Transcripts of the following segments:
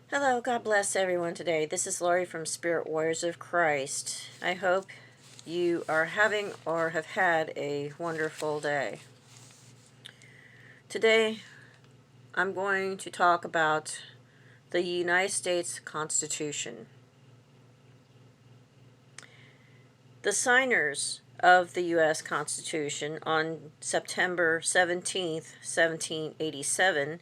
Hello, God bless everyone today. This is Lori from Spirit Warriors of Christ. I hope you are having or have had a wonderful day. Today, I'm going to talk about the United States Constitution. The signers of the U.S. Constitution on September 17th, 1787,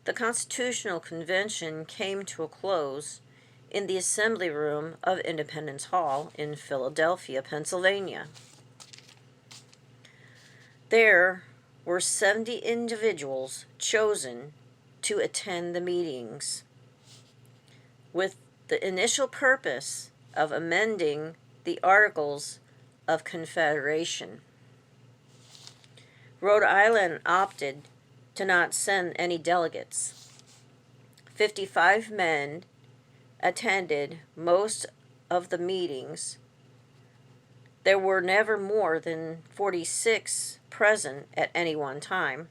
the Constitutional Convention came to a close in the Assembly Room of Independence Hall in Philadelphia, Pennsylvania. There were 70 individuals chosen to attend the meetings with the initial purpose of amending the Articles of Confederation. Rhode Island opted to not send any delegates. 55 men attended most of the meetings. There were never more than 46 present at any one time,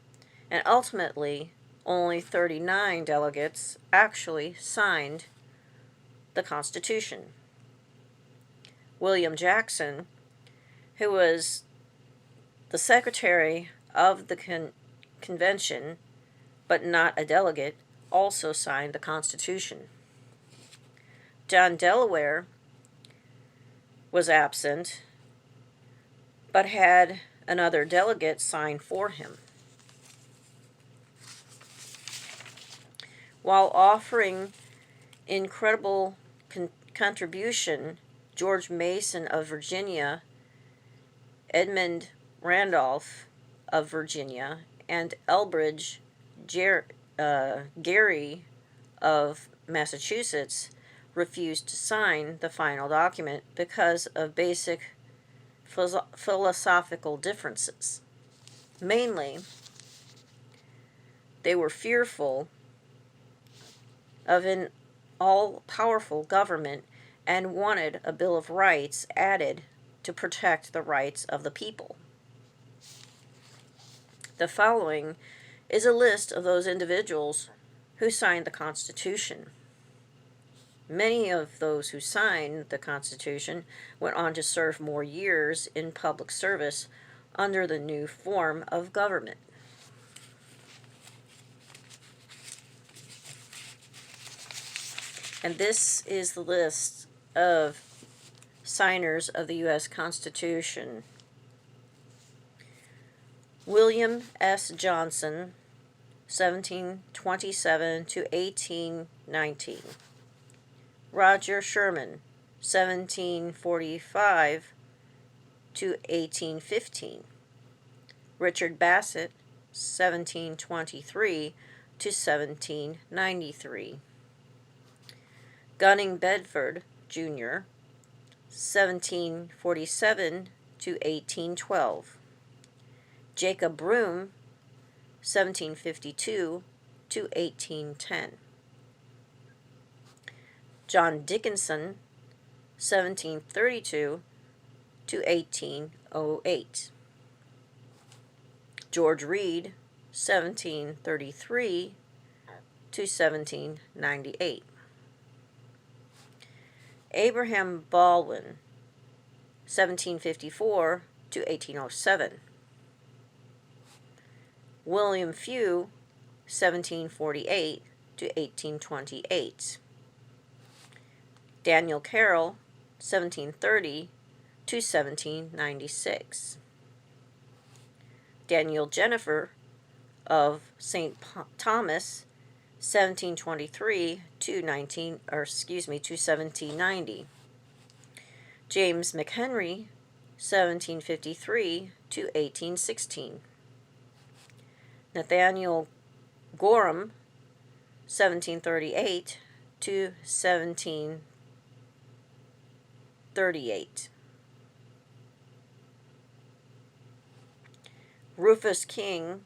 and ultimately only 39 delegates actually signed the Constitution. William Jackson, who was the secretary of the convention but not a delegate, also signed the Constitution. John Delaware was absent but had another delegate sign for him. While offering incredible contribution, George Mason of Virginia, Edmund Randolph of Virginia, and Elbridge Gerry of Massachusetts refused to sign the final document because of basic philosophical differences. Mainly, they were fearful of an all-powerful government and wanted a Bill of Rights added to protect the rights of the people. The following is a list of those individuals who signed the Constitution. Many of those who signed the Constitution went on to serve more years in public service under the new form of government. And this is the list of signers of the U.S. Constitution. William S. Johnson, 1727 to 1819. Roger Sherman, 1745 to 1815. Richard Bassett, 1723 to 1793. Gunning Bedford, Jr., 1747 to 1812. Jacob Broom, 1752 to 1810. John Dickinson, 1732 to 1808. George Read, 1733 to 1798. Abraham Baldwin, 1754 to 1807. William Few, 1748 to 1828. Daniel Carroll, 1730 to 1796. Daniel Jennifer of St. Thomas, 1723 to 1790. James McHenry, 1753 to 1816. Nathaniel Gorham, 1738 to 1738. Rufus King,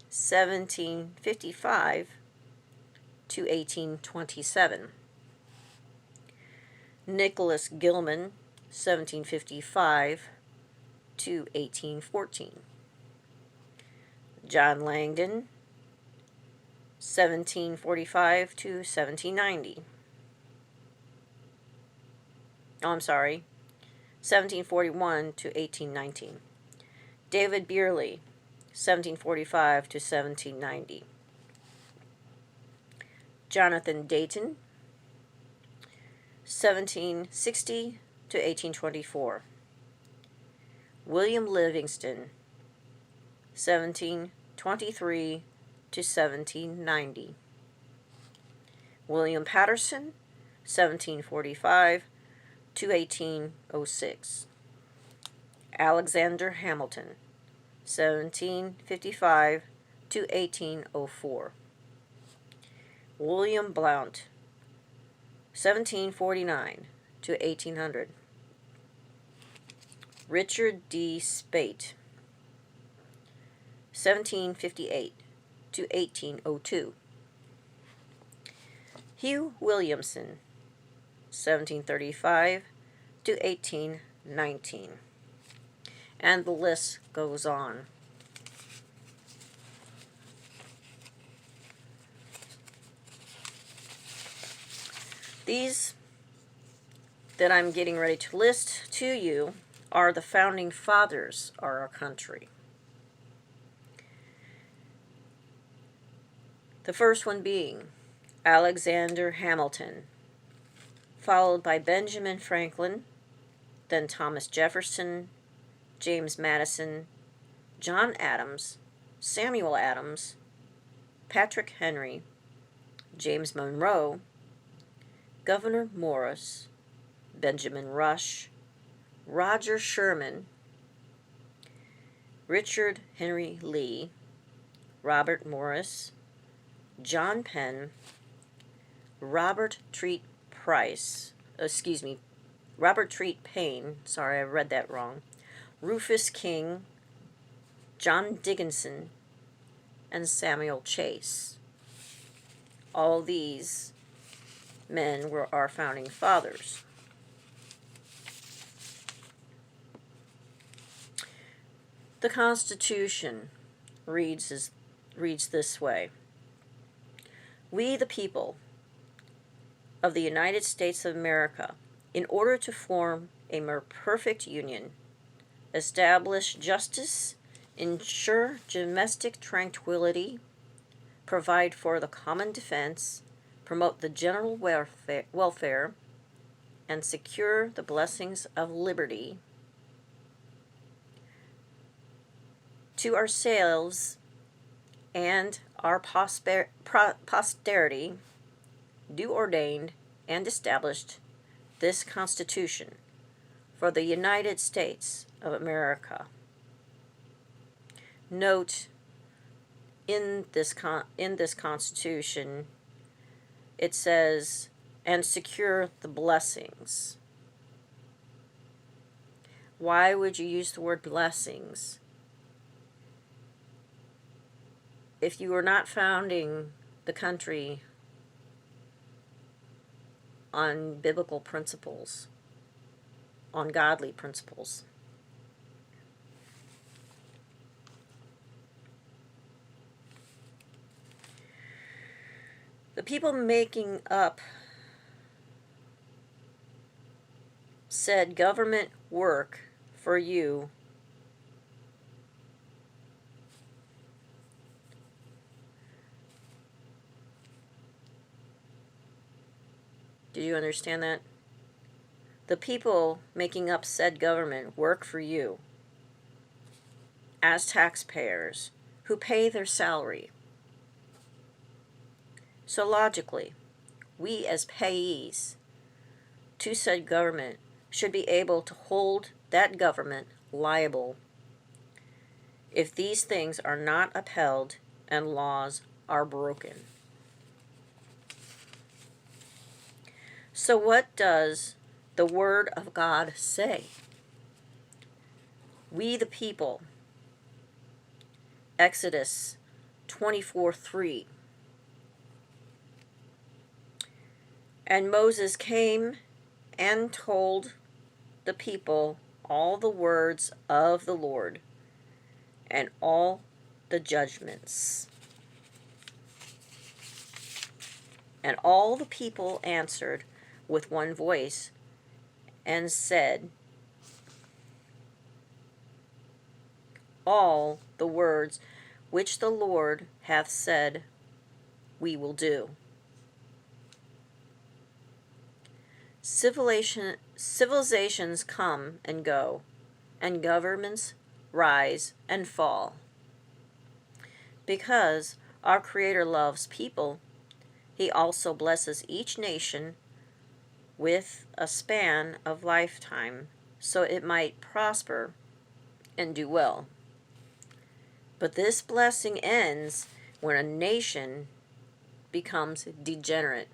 1755 to 1827. Nicholas Gilman, 1755 to 1814. John Langdon, 1745 to 1790. Oh, I'm sorry, 1741 to 1819. David Beerley, 1745 to 1790. Jonathan Dayton, 1760 to 1824. William Livingston, 1723 to 1790. William Patterson, 1745 to 1806. Alexander Hamilton, 1755 to 1804. William Blount, 1749 to 1800. Richard D. Speight, 1758 to 1802. Hugh Williamson, 1735 to 1819. And the list goes on. These that I'm getting ready to list to you are the founding fathers of our country. The first one being Alexander Hamilton, followed by Benjamin Franklin, then Thomas Jefferson, James Madison, John Adams, Samuel Adams, Patrick Henry, James Monroe, Gouverneur Morris, Benjamin Rush, Roger Sherman, Richard Henry Lee, Robert Morris, John Penn, Robert Treat Paine, sorry, I read that wrong, Rufus King, John Dickinson, and Samuel Chase. All these men were our founding fathers. The Constitution reads this way: We, the people of the United States of America, in order to form a more perfect union, establish justice, ensure domestic tranquility, provide for the common defense, promote the general welfare, and secure the blessings of liberty, to ourselves and our posterity, do ordained and established this Constitution for the United States of America. Note, in this Constitution, it says, and secure the blessings. Why would you use the word blessings? If you were not founding the country on biblical principles, on godly principles. The people making up said government work for you Do you understand that? The people making up said government work for you as taxpayers who pay their salary. So logically, we as payees to said government should be able to hold that government liable if these things are not upheld and laws are broken. So what does the Word of God say? We the people, Exodus 24:3. And Moses came and told the people all the words of the Lord and all the judgments. And all the people answered with one voice and said, all the words which the Lord hath said, we will do. Civilizations come and go, and governments rise and fall. Because our Creator loves people, He also blesses each nation with a span of lifetime so it might prosper and do well. But this blessing ends when a nation becomes degenerate,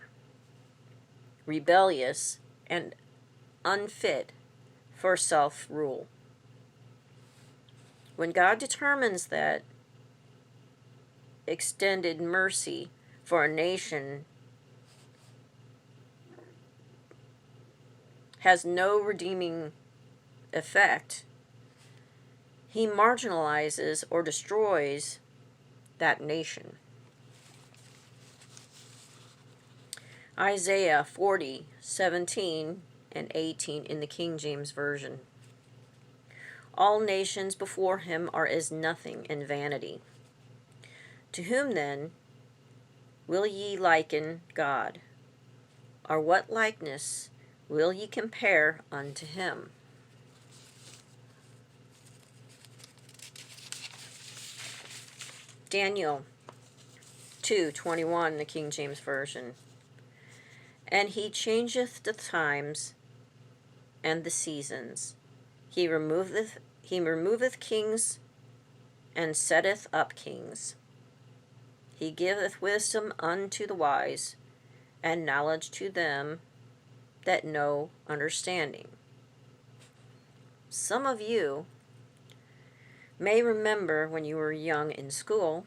rebellious, and unfit for self-rule. When God determines that extended mercy for a nation has no redeeming effect, He marginalizes or destroys that nation. Isaiah 40:17 and 18 in the King James Version. All nations before him are as nothing and vanity. To whom then will ye liken God? Or what likeness will ye compare unto him? Daniel 2:21, the King James Version. And he changeth the times and the seasons. He removeth kings and setteth up kings. He giveth wisdom unto the wise, and knowledge to them that know understanding. Some of you may remember when you were young in school,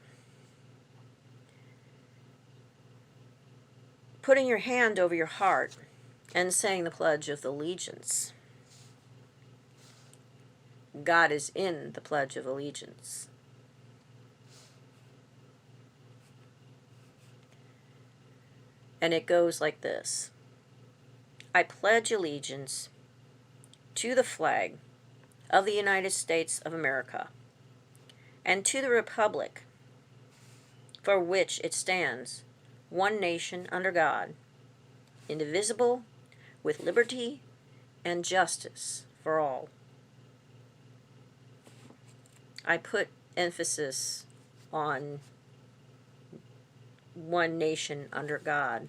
putting your hand over your heart and saying the Pledge of Allegiance. God is in the Pledge of Allegiance. And it goes like this. I pledge allegiance to the flag of the United States of America and to the republic for which it stands, one nation under God, indivisible, with liberty and justice for all. I put emphasis on one nation under God.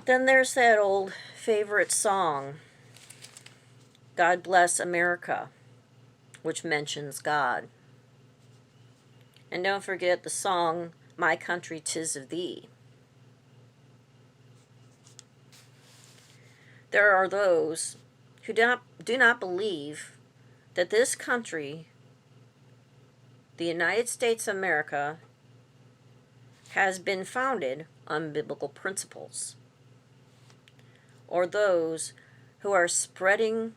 Then there's that old favorite song, God Bless America, which mentions God. And don't forget the song, My Country 'Tis of Thee. There are those who do not believe that this country, the United States of America, has been founded on biblical principles, or those who are spreading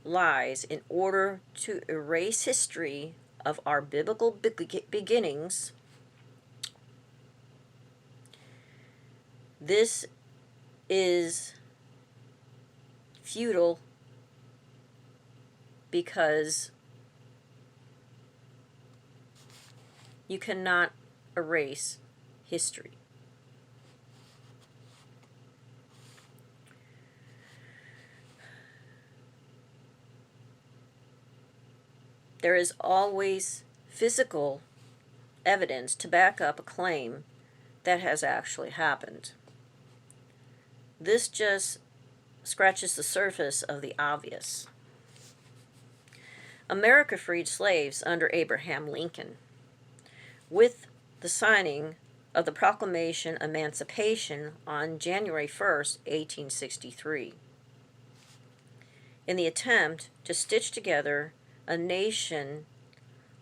lies in order to erase history of our biblical beginnings. This is futile because you cannot erase history. There is always physical evidence to back up a claim that has actually happened. This just scratches the surface of the obvious. America freed slaves under Abraham Lincoln. With the signing of the Proclamation of Emancipation on January 1st, 1863. In the attempt to stitch together a nation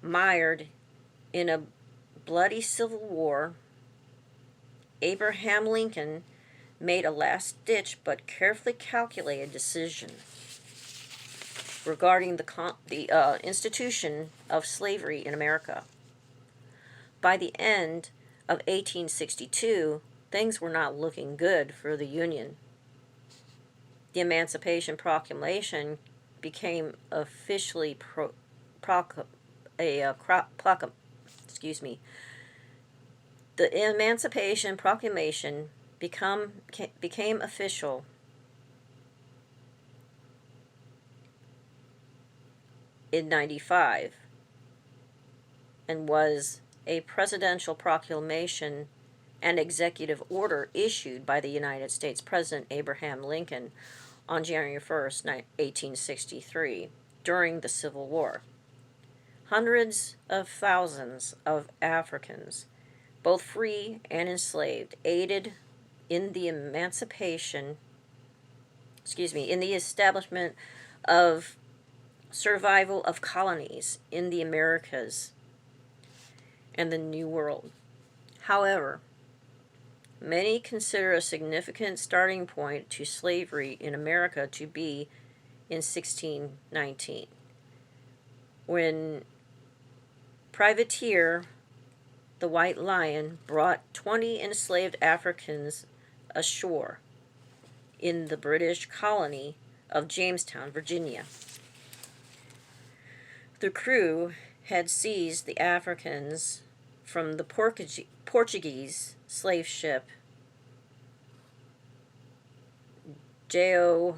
mired in a bloody civil war, Abraham Lincoln made a last-ditch but carefully calculated decision. regarding the institution of slavery in America. By the end of 1862, things were not looking good for the Union. The Emancipation Proclamation became officially The Emancipation Proclamation became official in 95 and was a presidential proclamation and executive order issued by the United States President Abraham Lincoln on January 1st, 1863, during the Civil War. Hundreds of thousands of Africans, both free and enslaved, aided in the in the establishment of survival of colonies in the Americas and the New World. However, many consider a significant starting point to slavery in America to be in 1619, when privateer the White Lion brought 20 enslaved Africans ashore in the British colony of Jamestown, Virginia. The crew had seized the Africans from the Portuguese slave ship São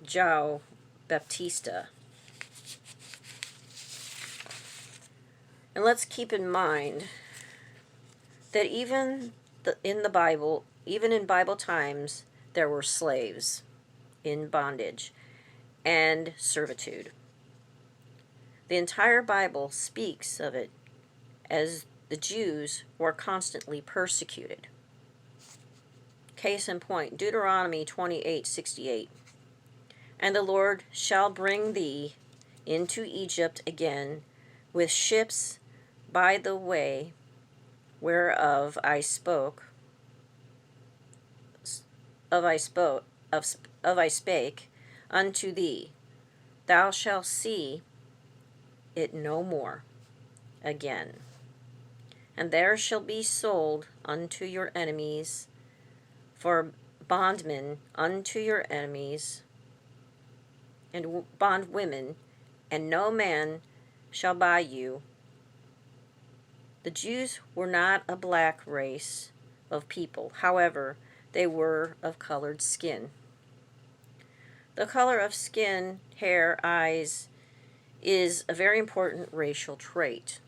João Baptista. And let's keep in mind that even in Bible times, there were slaves in bondage and servitude. The entire Bible speaks of it as the Jews were constantly persecuted. Case in point, Deuteronomy 28:68. And the Lord shall bring thee into Egypt again with ships by the way whereof I spake unto thee. Thou shalt see it no more again. And there shall be sold unto your enemies for bondmen unto your enemies, and bondwomen, and no man shall buy you. The Jews were not a black race of people. However, they were of colored skin. The color of skin, hair, eyes is a very important racial trait.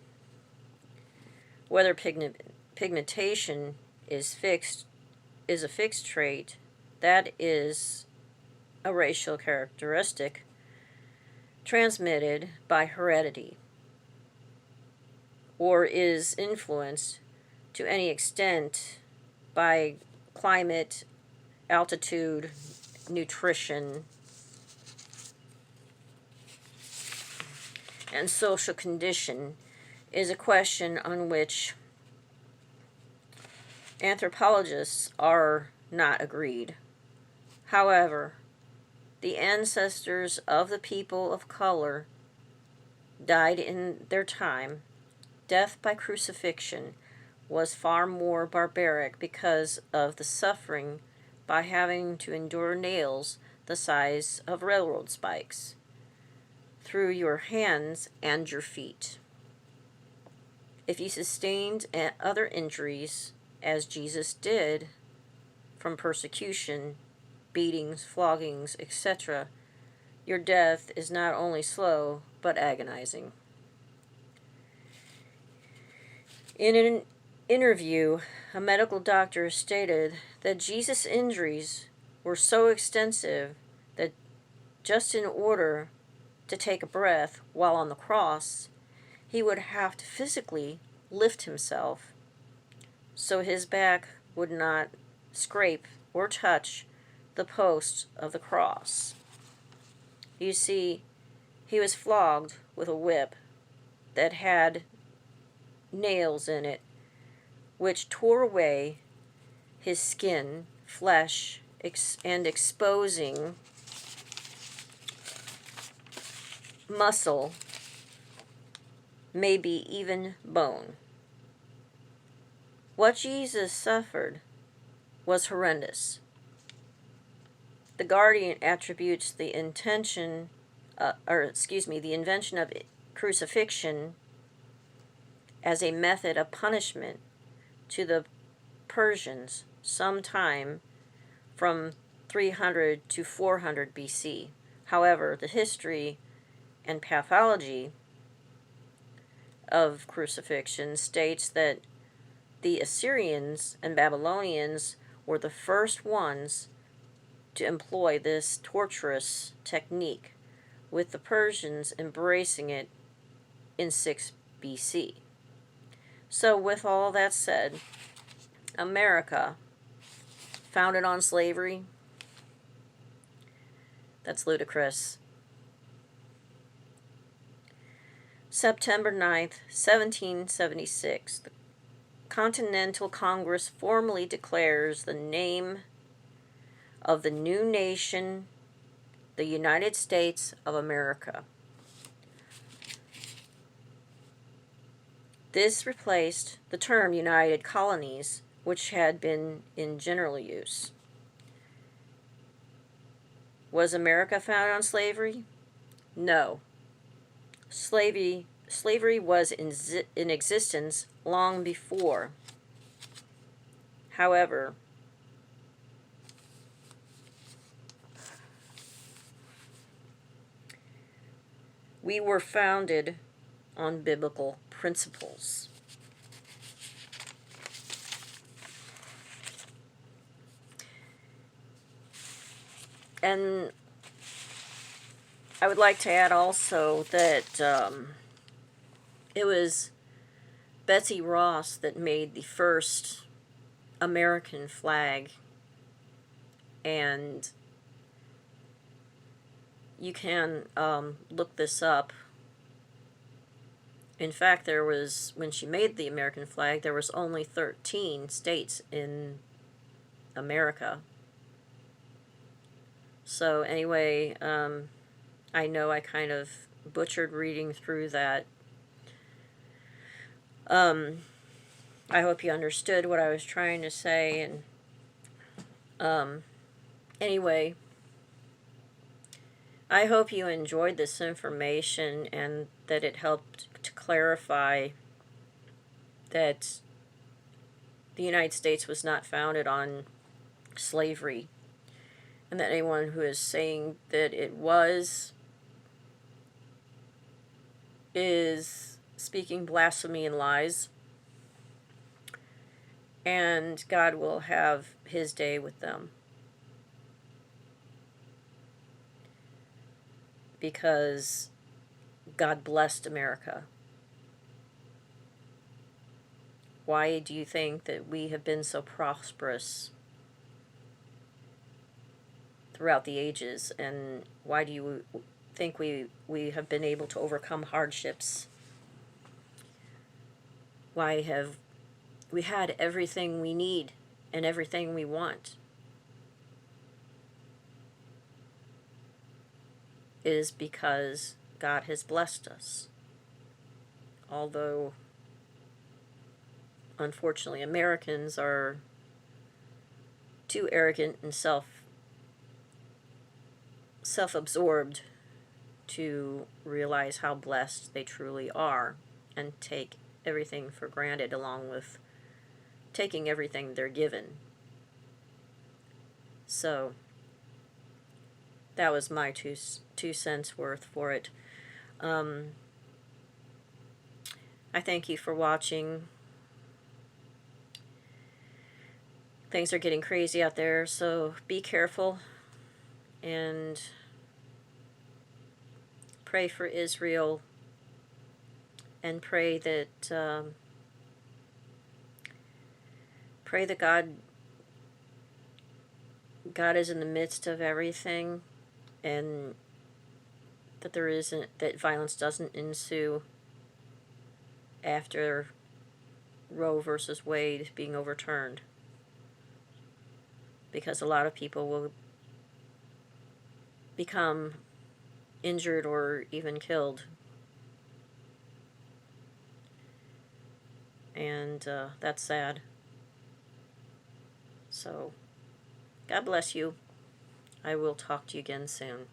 Whether pigmentation is a fixed trait, that is a racial characteristic transmitted by heredity, or is influenced to any extent by climate, altitude, nutrition, and social condition, is a question on which anthropologists are not agreed. However, the ancestors of the people of color died in their time. Death by crucifixion was far more barbaric because of the suffering by having to endure nails the size of railroad spikes through your hands and your feet. If you sustained other injuries, as Jesus did, from persecution, beatings, floggings, etc., your death is not only slow, but agonizing. In an interview, a medical doctor stated that Jesus' injuries were so extensive that just in order to take a breath while on the cross, he would have to physically lift himself so his back would not scrape or touch the post of the cross. You see, he was flogged with a whip that had nails in it, which tore away his skin, flesh, and exposing muscle, maybe even bone. What Jesus suffered was horrendous. The Guardian attributes the invention of crucifixion as a method of punishment to the Persians sometime from 300 to 400 BC. However, the history and pathology of crucifixion states that the Assyrians and Babylonians were the first ones to employ this torturous technique, with the Persians embracing it in 6 BC. So, with all that said, America, founded on slavery, that's ludicrous. September 9th, 1776, the Continental Congress formally declares the name of the new nation, the United States of America. This replaced the term United Colonies, which had been in general use. Was America founded on slavery? No. Slavery was in existence long before. However, we were founded on biblical principles. And I would like to add also that it was Betsy Ross that made the first American flag, and you can look this up. In fact, when she made the American flag, there was only 13 states in America. So anyway, I know I kind of butchered reading through that. I hope you understood what I was trying to say, and anyway, I hope you enjoyed this information and that it helped to clarify that the United States was not founded on slavery, and that anyone who is saying that it was is speaking blasphemy and lies, and God will have his day with them. Because God blessed America. Why do you think that we have been so prosperous throughout the ages? And why do you think we have been able to overcome hardships? Why have we had everything we need and everything we want? It is because God has blessed us. Although, unfortunately, Americans are too arrogant and self-absorbed to realize how blessed they truly are and take everything for granted, along with taking everything they're given. So that was my two cents worth for it. I thank you for watching. Things are getting crazy out there, so be careful and pray for Israel, and pray that God is in the midst of everything, and that violence doesn't ensue after Roe versus Wade being overturned. because a lot of people will become injured or even killed. And that's sad. So, God bless you. I will talk to you again soon.